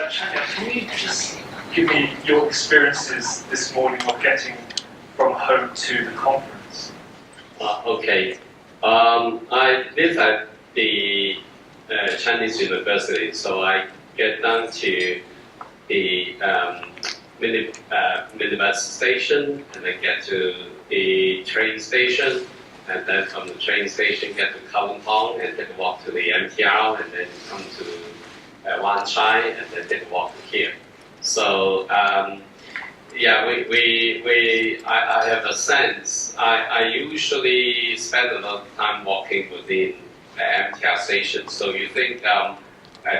Chanya, can you just give me your experiences this morning of getting from home to the conference? Okay. I live at the Chinese University, so I get down to the minibus station, and then get to the train station, and then from the train station get to Kowloon Tong, and take a walk to the MTR, and then come to Wan Chai, and then take a walk to here. So yeah, I have a sense. I usually spend a lot of time walking within the MTR station. So you think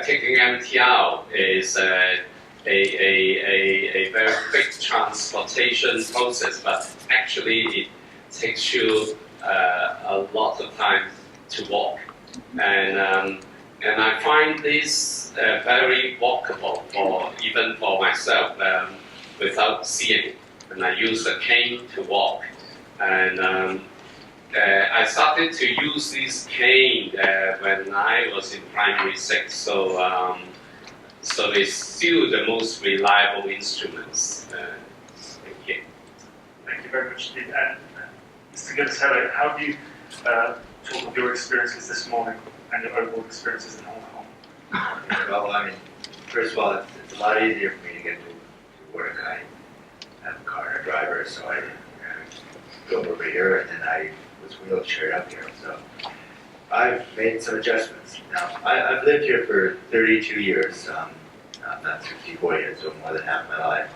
taking MTR is a very quick transportation process, but actually it takes you a lot of time to walk. And I find this very walkable, even for myself, without seeing. And I use a cane to walk. And I started to use this cane when I was in primary 6. So it's still the most reliable instruments. Thank you. Thank you very much indeed. And Mr. Gonzalo, how do you talk of your experiences this morning and your overall experiences in Hong Kong? Well, I mean, first of all, it's a lot easier for me to get to work. I have a car and a driver, so I go over here, and then I was wheelchaired up here. So I've made some adjustments. Now, I've lived here for 32 years, not 64 years, so more than half my life.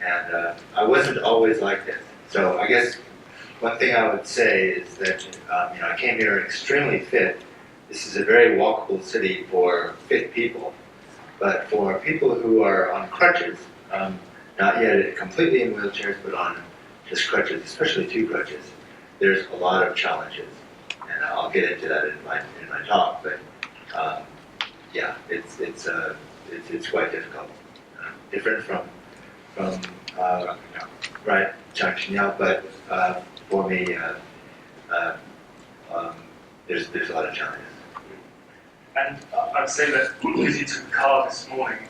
And I wasn't always like this. So I guess one thing I would say is that I came here extremely fit. This is a very walkable city for fit people, but for people who are on crutches, not yet completely in wheelchairs, but on just crutches, especially 2 crutches, there's a lot of challenges, and I'll get into that in my talk. But yeah, it's quite difficult, different from right, Chang Xinyao, but for me, there's a lot of challenges. And I'd say that because you took the car this morning,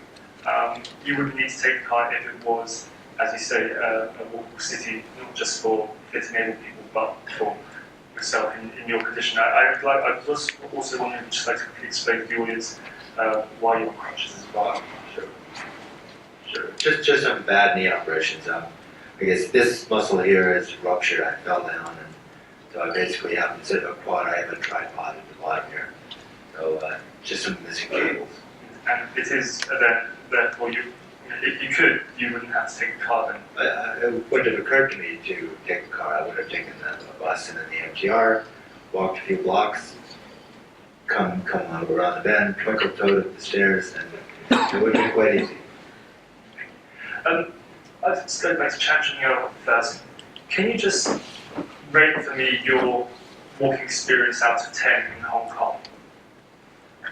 you wouldn't need to take the car if it was, as you say, a walkable city, not just for fit-enabled people, but for yourself in your condition. I was also wondering, just like to quickly explain to the audience why you're on crutches as well. Sure. Just some bad knee operations. I guess this muscle here is ruptured. I fell down, and so I basically have, instead of a quad, I have a tripod at the bottom here. So just some missing cables. And it is therefore if you could, you wouldn't have to take a car then. It wouldn't have occurred to me to take a car. I would have taken the bus and then the MTR, walked a few blocks, come around the bend, twinkle-toed up the stairs, and it would be quite easy. Let's go back to Chan Xinyao first. Can you just rate for me your walking experience out of 10 in Hong Kong?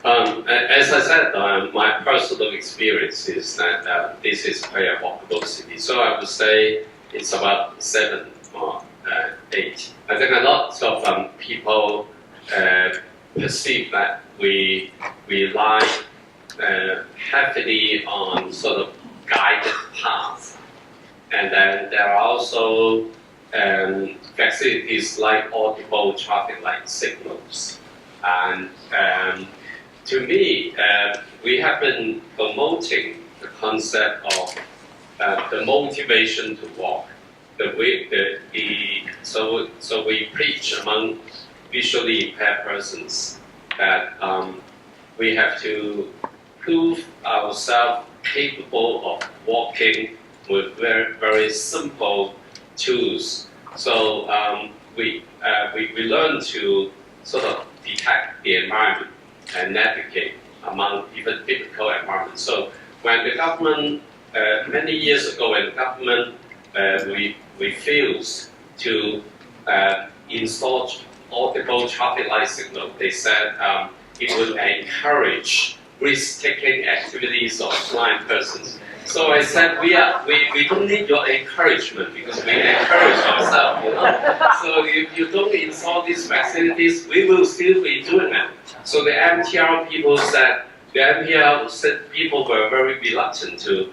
As I said, my personal experience is that this is quite a walkable city. So I would say it's about 7 or 8. I think a lot of people perceive that we rely heavily on sort of guided paths. And then there are also facilities like audible traffic light signals. And to me, we have been promoting the concept of the motivation to walk. So we preach among visually impaired persons that we have to prove ourselves capable of walking with very, very simple tools. So we learn to sort of detect the environment and navigate among even difficult environments. So when the government, many years ago, when the government refused to install audible traffic light signal, they said it would encourage risk-taking activities of blind persons. So I said, we don't need your encouragement because we encourage ourselves, So if you don't install these facilities, we will still be doing that. So the MTR people said, the MPL said people were very reluctant to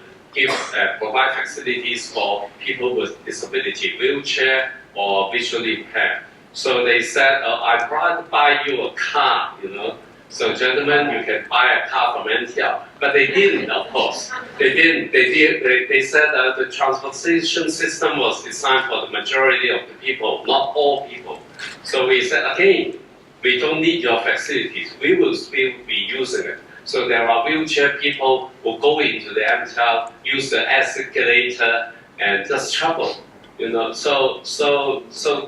provide facilities for people with disability, wheelchair or visually impaired. So they said, I'd rather buy you a car, you know. So gentlemen, you can buy a car from NTL. But they didn't, of course. They didn't. They said that the transportation system was designed for the majority of the people, not all people. So we said, again, we don't need your facilities. We will still be using it. So there are wheelchair people who go into the MTL, use the escalator, and just travel. You know, so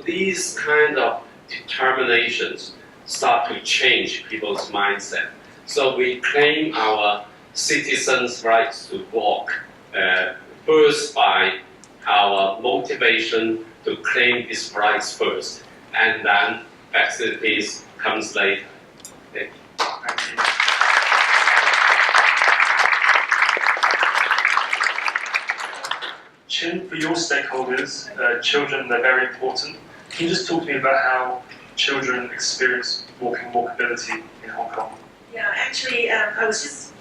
these kind of determinations start to change people's mindset. So we claim our citizens' rights to walk first by our motivation to claim these rights first, and then facilities comes later. Okay. Thank you. Chin, for your stakeholders, children, they're very important. Can you just talk to me about how children experience walkability in Hong Kong? Yeah, actually, I was just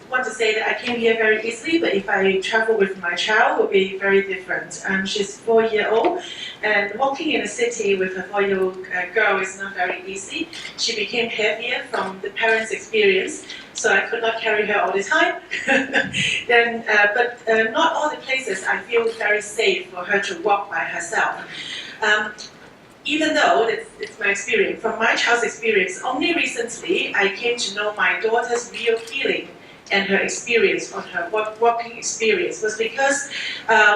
want to say that I came here very easily, but if I travel with my child, it would be very different. She's 4-year-old, and walking in a city with a 4-year-old girl is not very easy. She became heavier from the parents' experience, so I could not carry her all the time. But not all the places I feel very safe for her to walk by herself. Even though it's my experience, from my child's experience, only recently I came to know my daughter's real feeling and her experience on her walking experience was because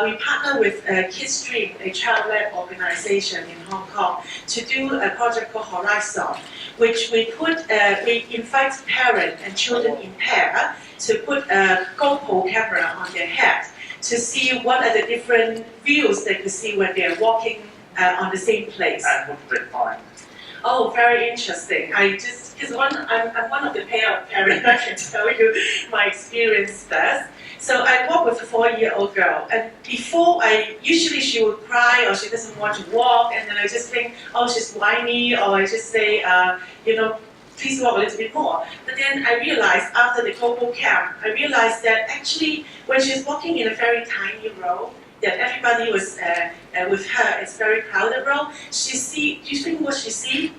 we partner with Kids Dream, a child-led organization in Hong Kong, to do a project called Horizon, which we invite parents and children in pair to put a GoPro camera on their head to see what are the different views they could see when they're walking on the same place. And what did they find? Oh, very interesting. Because I'm one of the pair of parents, I can tell you my experience first. So I walk with a 4-year-old girl, and before usually she would cry or she doesn't want to walk, and then I just think, oh, she's whiny, or I just say, please walk a little bit more. But then I realized after the GoPro cam, I realized that actually when she's walking in a very tiny row, that everybody was with her, it's very crowded row. Do you think what she see?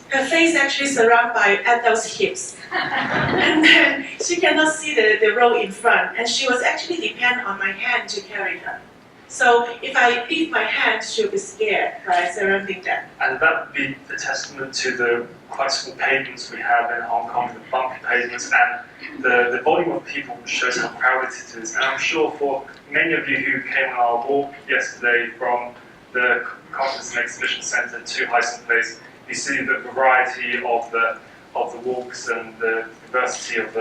Her face actually surrounded by adults' hips. And then she cannot see the row in front. And she was actually depend on my hand to carry her. So if I leave my hand, she'll be scared by surrounding them. And that would be a testament to the quite small pavements we have in Hong Kong, the bumpy pavements, and the volume of people shows how crowded it is. And I'm sure for many of you who came on our walk yesterday from the Conference and Exhibition Centre to Hyson Place, you see the variety of the walks and the diversity of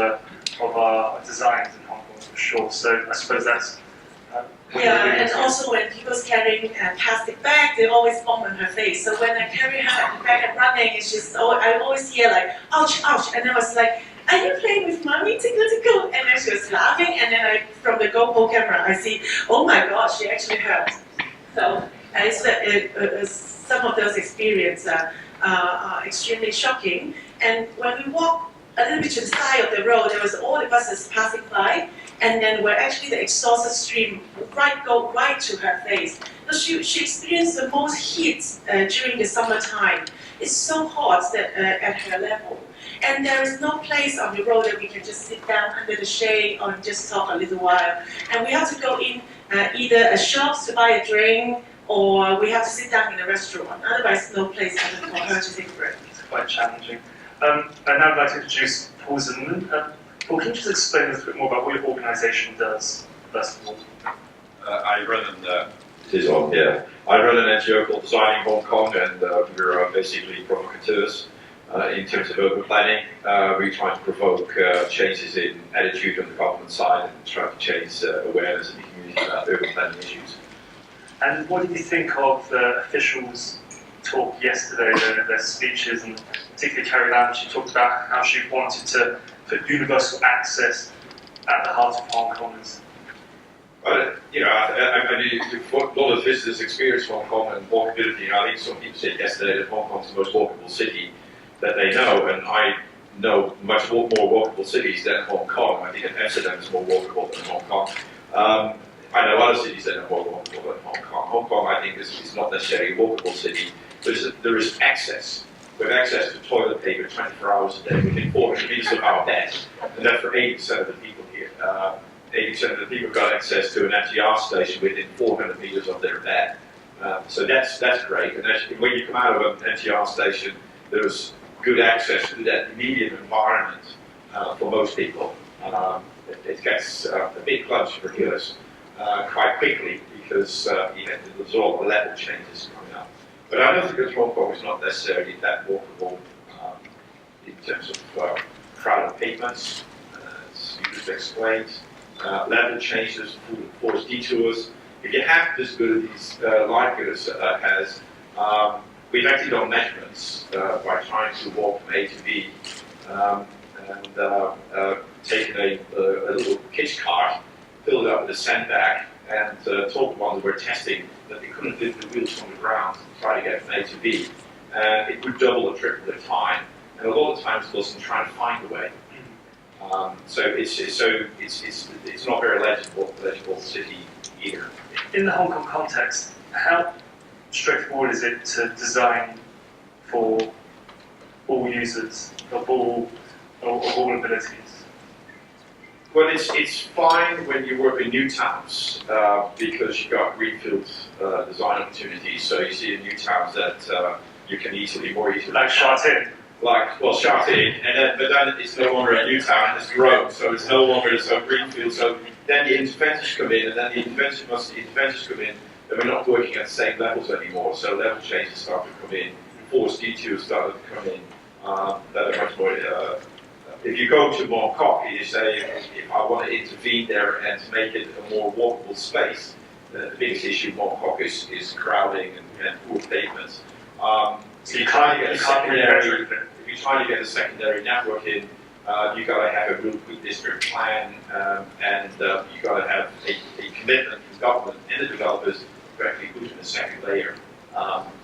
our designs in Hong Kong for sure. So I suppose that's yeah, and also when people's carrying a plastic bag, they always bump on her face. So when I carry her at the back and running, it's just, I always hear like, ouch, ouch. And I was like, are you playing with mommy? Tickle. And then she was laughing. And then from the GoPro camera, I see, oh my gosh, she actually hurt. So some of those experiences are extremely shocking. And when we walk a little bit to the side of the road, there was all the buses passing by. And then where actually the exhaust stream go right to her face. So she experienced the most heat during the summertime. It's so hot that at her level. And there is no place on the road that we can just sit down under the shade or just talk a little while. And we have to go in either a shop to buy a drink, or we have to sit down in a restaurant. Otherwise, no place for her to take a break. It's quite challenging. And now I'd like to introduce Paul Zimmerman. Paul, can you just explain a little bit more about what your organisation does, first of all? I run an NGO called Designing Hong Kong, and we're basically provocateurs in terms of urban planning. We try to provoke changes in attitude on the government side and try to change awareness in the community about urban planning issues. And what did you think of the officials' talk yesterday, their speeches, and particularly Carrie Lam? She talked about how she wanted to put universal access at the heart of Hong Kongers. Well, a lot of visitors experience Hong Kong and walkability. And I think some people said yesterday that Hong Kong is the most walkable city that they know, and I much more walkable cities than Hong Kong. I think Amsterdam is more walkable than Hong Kong. I know other cities that are more walkable than Hong Kong. Hong Kong, I think, is not necessarily a walkable city. There is access. We have access to toilet paper 24 hours a day within 400 meters of our bed, and that's for 80% of the people here. 80% of the people got access to an FTR station within 400 meters of their bed. So that's great. And when you come out of an NTR station, there's good access to that immediate environment for most people. It gets a bit closer for us quite quickly because there's all the level changes coming up. But I don't think that Hong Kong is not necessarily that walkable in terms of crowded pavements, as you just explained, level changes, forced detours. If you have disabilities like us has, we've actually done measurements by trying to walk from A to B and taken a little kitch cart, filled it up with a sandbag, and told the ones who were testing that they couldn't lift the wheels from the ground to try to get from A to B. It would double or triple the time, and a lot of times it wasn't trying to find a way. So it's not very legible city either. In the Hong Kong context, how straightforward is it to design for all users of all abilities? Well, it's fine when you work in new towns because you've got greenfield design opportunities. So you see in new towns that you can more easily. Like Sha Tin. Sha Tin, but then it's no longer a new town, it's grown, so it's no longer so greenfield. So then the interventions come in, and then the interventions come in, and we're not working at the same levels anymore. So level changes start to come in, forced detours start to come in. That are much more. If you go to Mong you say, if I want to intervene there and to make it a more walkable space, the biggest issue in Mong is crowding and poor pavements. So you can't get a secondary. If you're trying to get a secondary network in, you've got to have a real good district plan, and you've got to have a commitment from government and the developers to actually put in a second layer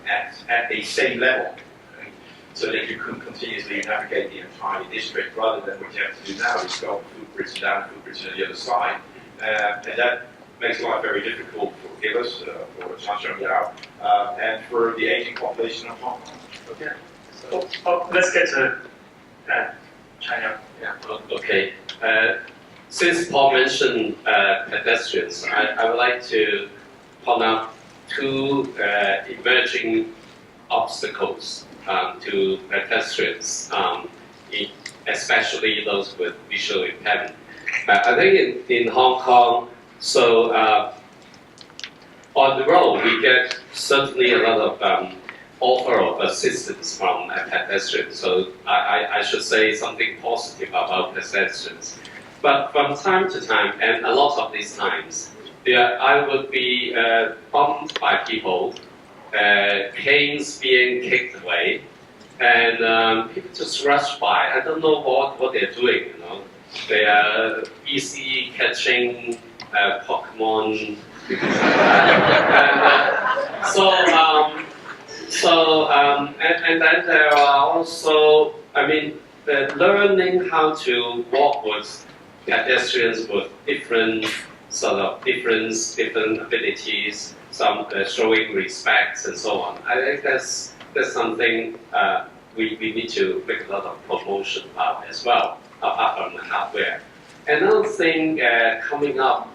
at the same level, right? So that you can continuously navigate the entire district rather than what you have to do now is go footbridge down, footbridge on the other side, and that makes life very difficult for us, for China, and for the aging population of Hong Kong. Okay. So let's get to China. Yeah. Okay. Since Paul mentioned pedestrians, I would like to point out two emerging obstacles to pedestrians, especially those with visual impairment. I think in Hong Kong, so on the road, we get certainly a lot of offer of assistance from pedestrians. So I should say something positive about pedestrians. But from time to time, and a lot of these times, I would be bumped by people, canes being kicked away, and people just rush by. I don't know what they're doing, you know. They are busy catching Pokemon. And then there are also, learning how to walk with pedestrians with different abilities, some showing respect and so on. I think that's something we need to make a lot of promotion about as well, apart from the hardware. Another thing coming up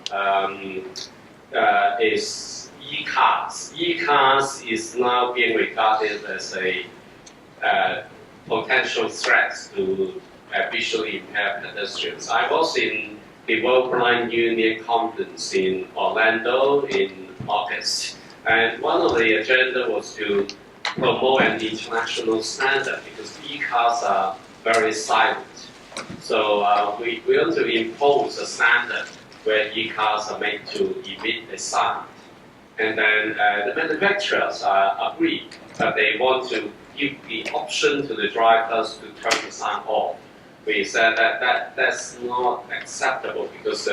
is e-cars. E-cars is now being regarded as a potential threat to visually impaired pedestrians. I was in the World Blind Union conference in Orlando in August, and one of the agenda was to promote an international standard because e-cars are very silent. So we want to impose a standard where e-cars are made to emit a sound. And then the manufacturers agreed that they want to give the option to the drivers to turn the sound off. We said that's not acceptable because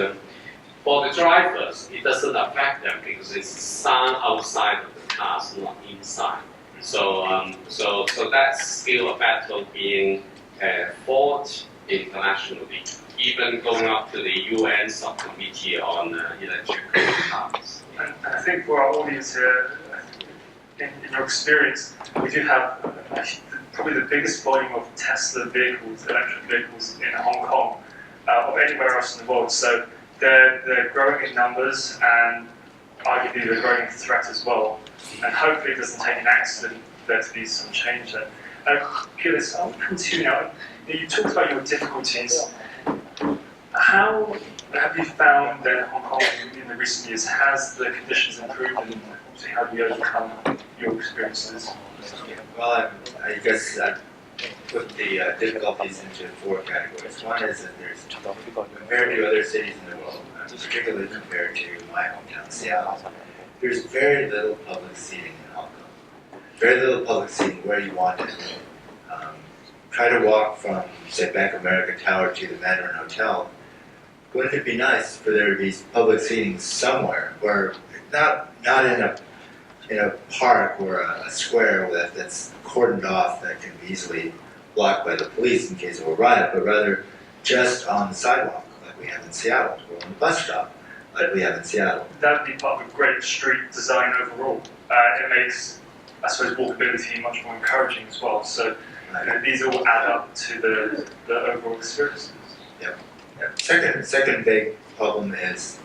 for the drivers, it doesn't affect them because it's sound outside of the cars, not inside. So that's still a battle being fought internationally, even going up to the UN subcommittee on electrical cars. And I think for our audience here, in your experience, we do have probably the biggest volume of Tesla vehicles, electric vehicles in Hong Kong, of anywhere else in the world. So they're growing in numbers, and arguably they're growing in threat as well. And hopefully it doesn't take an accident for there to be some change there. Gilles, I'll come to you now. You talked about your difficulties. How have you found that in Hong Kong in the recent years? Has the conditions improved, and how do you overcome your experiences? Well, I guess I put the difficulties into 4 categories. One is that there's, compared to other cities in the world, particularly compared to my hometown, Seattle, there's very little public seating in Hong Kong. Very little public seating where you want it. Try to walk from, say, Bank of America Tower to the Mandarin Hotel. Wouldn't it be nice for there to be public seating somewhere, where not in a park or a square that's cordoned off that can be easily blocked by the police in case of a riot, but rather just on the sidewalk, like we have in Seattle, or on the bus stop, like we have in Seattle. That would be part of a great street design overall. It makes, I suppose, walkability much more encouraging as well. So these all add up to the overall experience. Yep. Second big problem is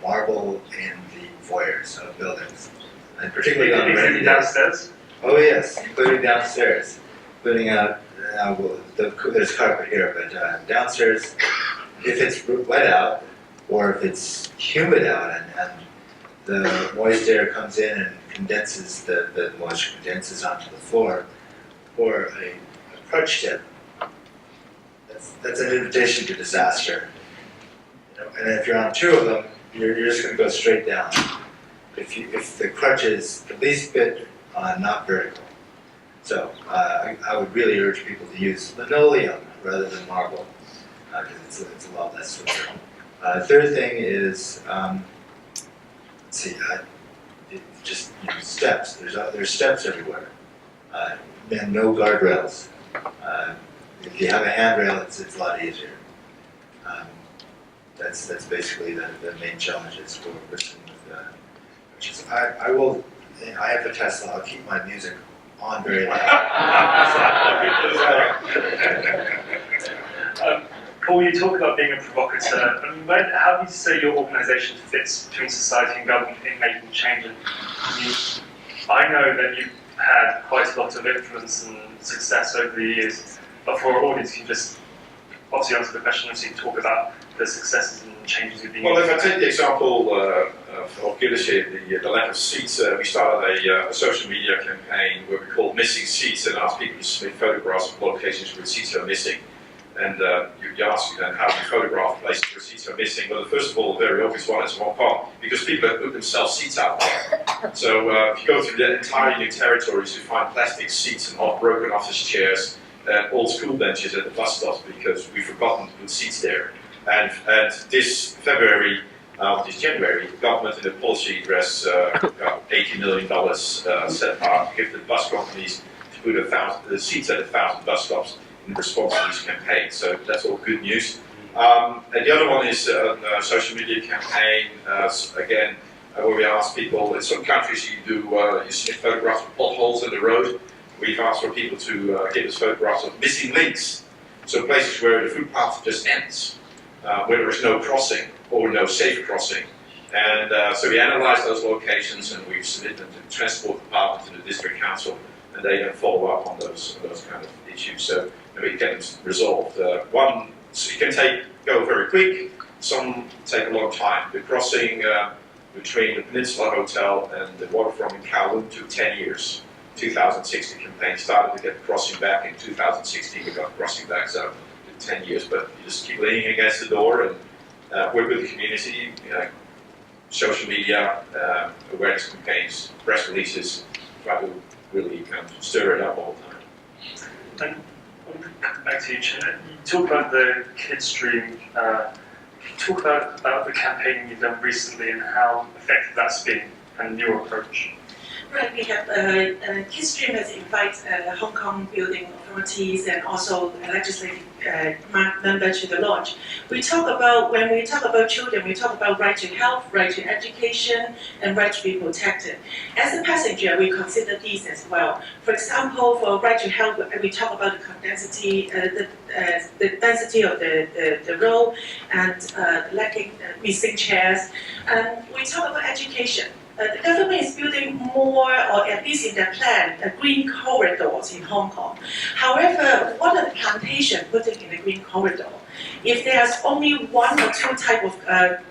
marble in the foyers of buildings, and particularly on rainy days. Downstairs? Oh yes, including downstairs, including there's carpet here, but downstairs, if it's wet out or if it's humid out and the moist air comes in and condenses, the moisture condenses onto the floor, or a crutch tip, that's an invitation to disaster. And if you're on 2 of them, you're just going to go straight down. If the crutch is the least bit not vertical. So I would really urge people to use linoleum rather than marble, because it's a lot less slippery. Third thing is, let's see, just steps. There's steps everywhere, and no guardrails. If you have a handrail, it's a lot easier. That's basically the main challenges for a person with. Which is, I have a Tesla. I'll keep my music on very loud. Paul, you talk about being a provocateur. How do you say your organisation fits between society and government in making change? I know that you've had quite a lot of influence and success over the years, but for our audience, you just obviously answer the question and so you talk about the successes and changes you've been. Well, if I take the example of Gilles here, the lack of seats, we started a social media campaign where we called Missing Seats and asked people to submit photographs of locations where seats are missing. And you ask then how do you photograph places where seats are missing? Well, first of all, the very obvious one is Hong Kong, because people have put themselves seats out there. So if you go through the entire new territories, you find plastic seats and old broken office chairs and old school benches at the bus stops because we've forgotten to put seats there. And this January, the government in a policy address got $80 million set apart to give the bus companies to put 1,000 seats at 1,000 bus stops in response to this campaign. So that's all good news. And the other one is a social media campaign, again, where we ask people, in some countries you submit photographs of potholes in the road. We've asked for people to give us photographs of missing links. So places where the footpath just ends, where there is no crossing or no safe crossing. And so we analyze those locations and we submit them to the transport department, to the district council, and they then follow up on those kind of issues. So we get them resolved. One, so it can go very quick. Some take a long time. The crossing between the Peninsula Hotel and the waterfront in Kowloon took 10 years. 2006, the campaign started to get the crossing back. In 2016, we got the crossing back, so it took 10 years. But you just keep leaning against the door and work with the community, social media, awareness campaigns, press releases, try to really kind of stir it up all the time. And back to you, Chen. You talk about the kids stream. Can you talk about the campaign you've done recently and how effective that's been and your approach? Right, we have Kidstream has invited Hong Kong building authorities and also legislative members to the launch. We talk about, when we talk about children, we talk about right to health, right to education, and right to be protected. As a passenger, we consider these as well. For example, for right to health, we talk about the density, the density of the road and lacking missing chairs. And we talk about education. The government is building more, or at least in their plan, green corridors in Hong Kong. However, what are the plantations putting in the green corridor? If there's only one or two type of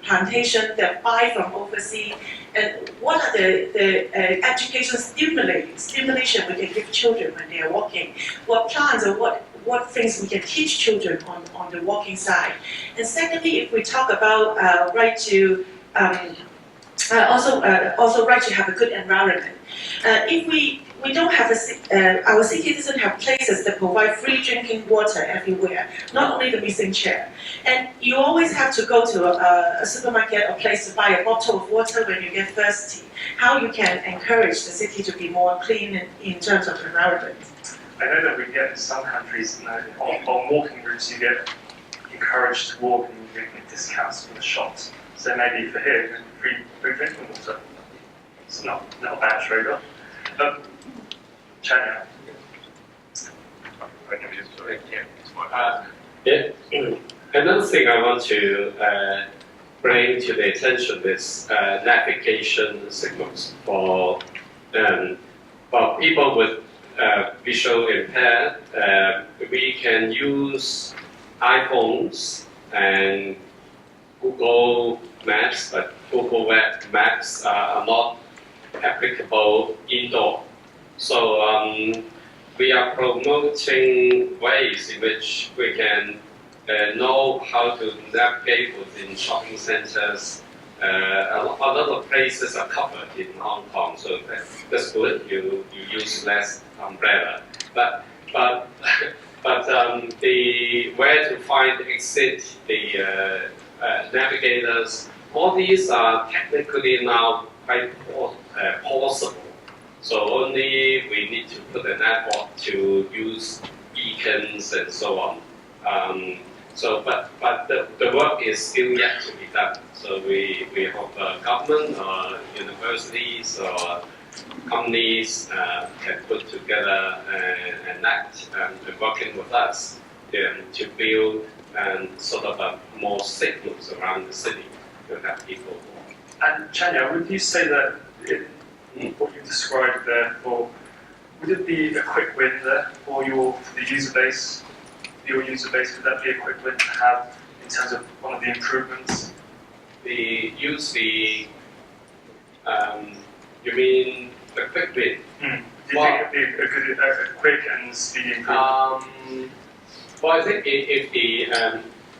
plantation that buy from overseas, and what are the education stimulation we can give children when they are walking? What plans or what things we can teach children on the walking side? And secondly, if we talk about right to also right to have a good environment. If we don't have our city doesn't have places that provide free drinking water everywhere, not only the missing chair. And you always have to go to a supermarket or place to buy a bottle of water when you get thirsty. How you can encourage the city to be more clean in terms of environment? I know that we get in some countries, on walking routes, you get encouraged to walk and you get discounts from the shops. So maybe for here, free drinking water. It's not a bad trade-off. China. Another thing I want to bring to the attention is navigation signals for people with visual impaired. We can use iPhones and Google Maps, but Google Maps are not applicable indoor. So we are promoting ways in which we can know how to navigate within shopping centers. A lot of places are covered in Hong Kong, so that's good. You use less umbrella, but the where to find exit, the navigators, all these are technically now quite possible. So only we need to put an effort to use beacons and so on. But the work is still yet to be done. So we hope government or universities or companies can put together an act and working with us to build sort of more signals around the city to have people walk. And Chanya, would you say that what you described there, would it be a quick win there for the user base? Your user base, would that be a quick win to have in terms of one of the improvements? You mean the quick win? Do you think it'd be a quick and speedy improvement? Well, I think if the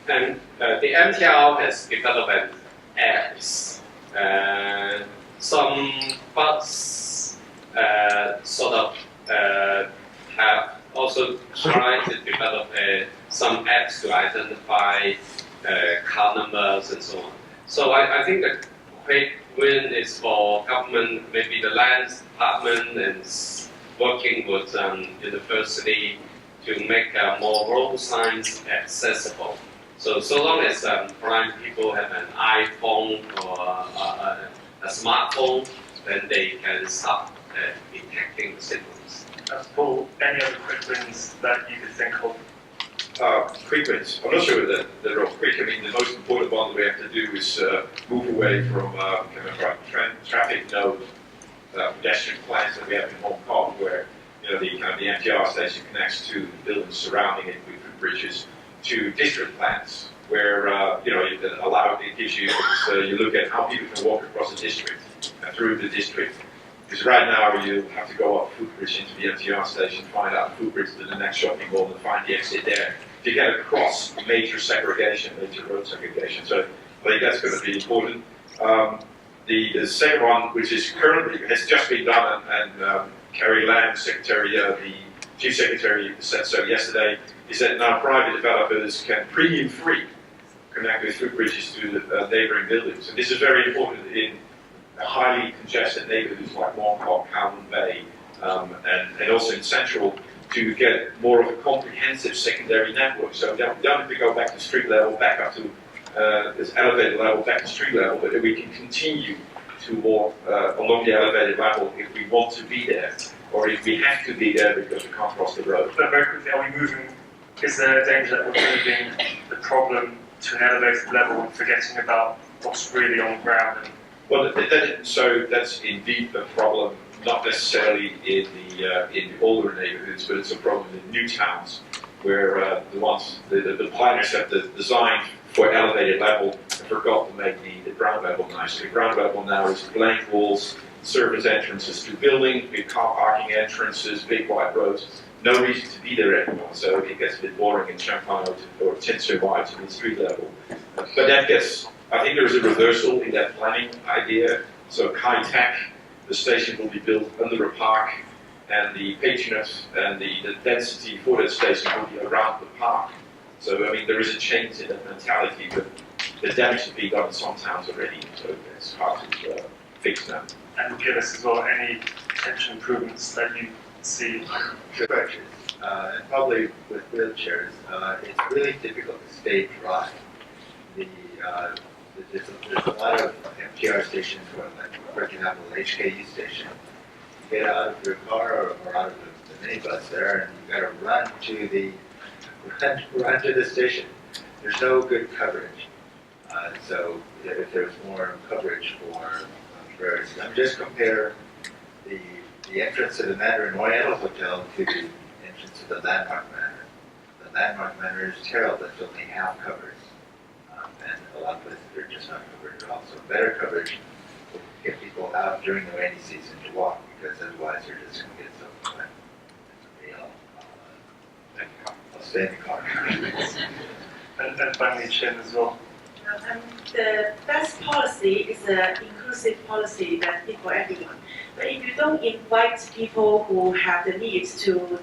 MTR has developed apps, some bus sort of have also tried to develop some apps to identify car numbers and so on. So I think the quick win is for government, maybe the land department, and working with university to make more road signs accessible. So long as blind people have an iPhone or a smartphone, then they can start detecting the signals. Paul, any other quick wins that you could think of? Quick wins. I'm not sure that they're all quick. I mean, the most important one that we have to do is move away from kind of traffic node pedestrian plans that we have in Hong Kong, where the MTR station connects to the buildings surrounding it with footbridges, to district plans, where it gives you you look at how people can walk across the district through the district. Because right now you have to go up a footbridge into the MTR station, find out the footbridge to the next shopping mall, and find the exit there to get across major segregation, major road segregation. So I think that's going to be important. The second one, which has just been done, and Carrie Lam, the Chief Secretary, said so yesterday, is that now private developers can premium-free connect with footbridges to the neighboring buildings. And this is very important in highly congested neighborhoods like Mong Kok, Kowloon Bay, and also in Central, to get more of a comprehensive secondary network. So we don't have to go back to street level, back up to this elevated level, back to street level, but we can continue to walk along the elevated level if we want to be there, or if we have to be there because we can't cross the road. But very quickly, are we moving, is there a danger that we're moving the problem to an elevated level and forgetting about what's really on the ground? Well, so that's indeed a problem, not necessarily in the older neighborhoods, but it's a problem in new towns where the planners have designed for elevated level and forgot to make the ground level nice. The ground level now is blank walls, service entrances to buildings, big car parking entrances, big wide roads. No reason to be there anymore, so it gets a bit boring in Champagne or Tinsui to the street level. But that gets, I think there's a reversal in that planning idea. So high tech, the station will be built under a park, and the patronage and the density for that station will be around the park. So, I mean, there is a change in that mentality, but the damage has been done in some towns already, so it's hard to fix now. And give us as well any potential improvements that you see. Stretches, and probably with wheelchairs, it's really difficult to stay dry. There's a lot of MTR stations, where, like, for example, the HKU station. You get out of your car or out of the minibus there, and you got to run to the station. There's no good coverage. So if there's more coverage for various, just compare the entrance to the Mandarin Oriental Hotel to the entrance to the Landmark Manor. The Landmark Manor is terrible; it's only half covered, and a lot of places are just not covered at all. So better coverage will get people out during the rainy season to walk, because otherwise they're just going to get so wet. I'll stay in the car. And finally, Chin as well. The best policy is an inclusive policy that fit for everyone. But if you don't invite people who have the needs to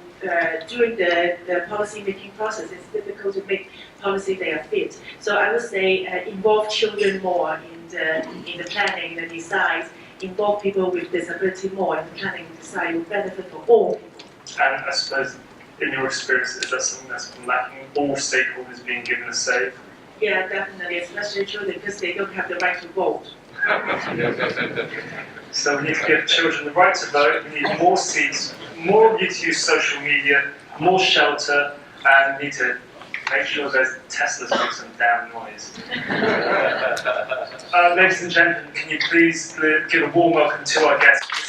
during the policy making process, it's difficult to make policy that are fit. So I would say involve children more in the planning, the design. Involve people with disability more in the planning and design will benefit for all people. And I suppose, in your experience, is that something that's been lacking? All stakeholders being given a say? Yeah, definitely, especially children, because they don't have the right to vote. So we need to give children the right to vote, we need more seats, more use to social media, more shelter, and we need to make sure those Teslas make some damn noise. Ladies and gentlemen, can you please give a warm welcome to our guests?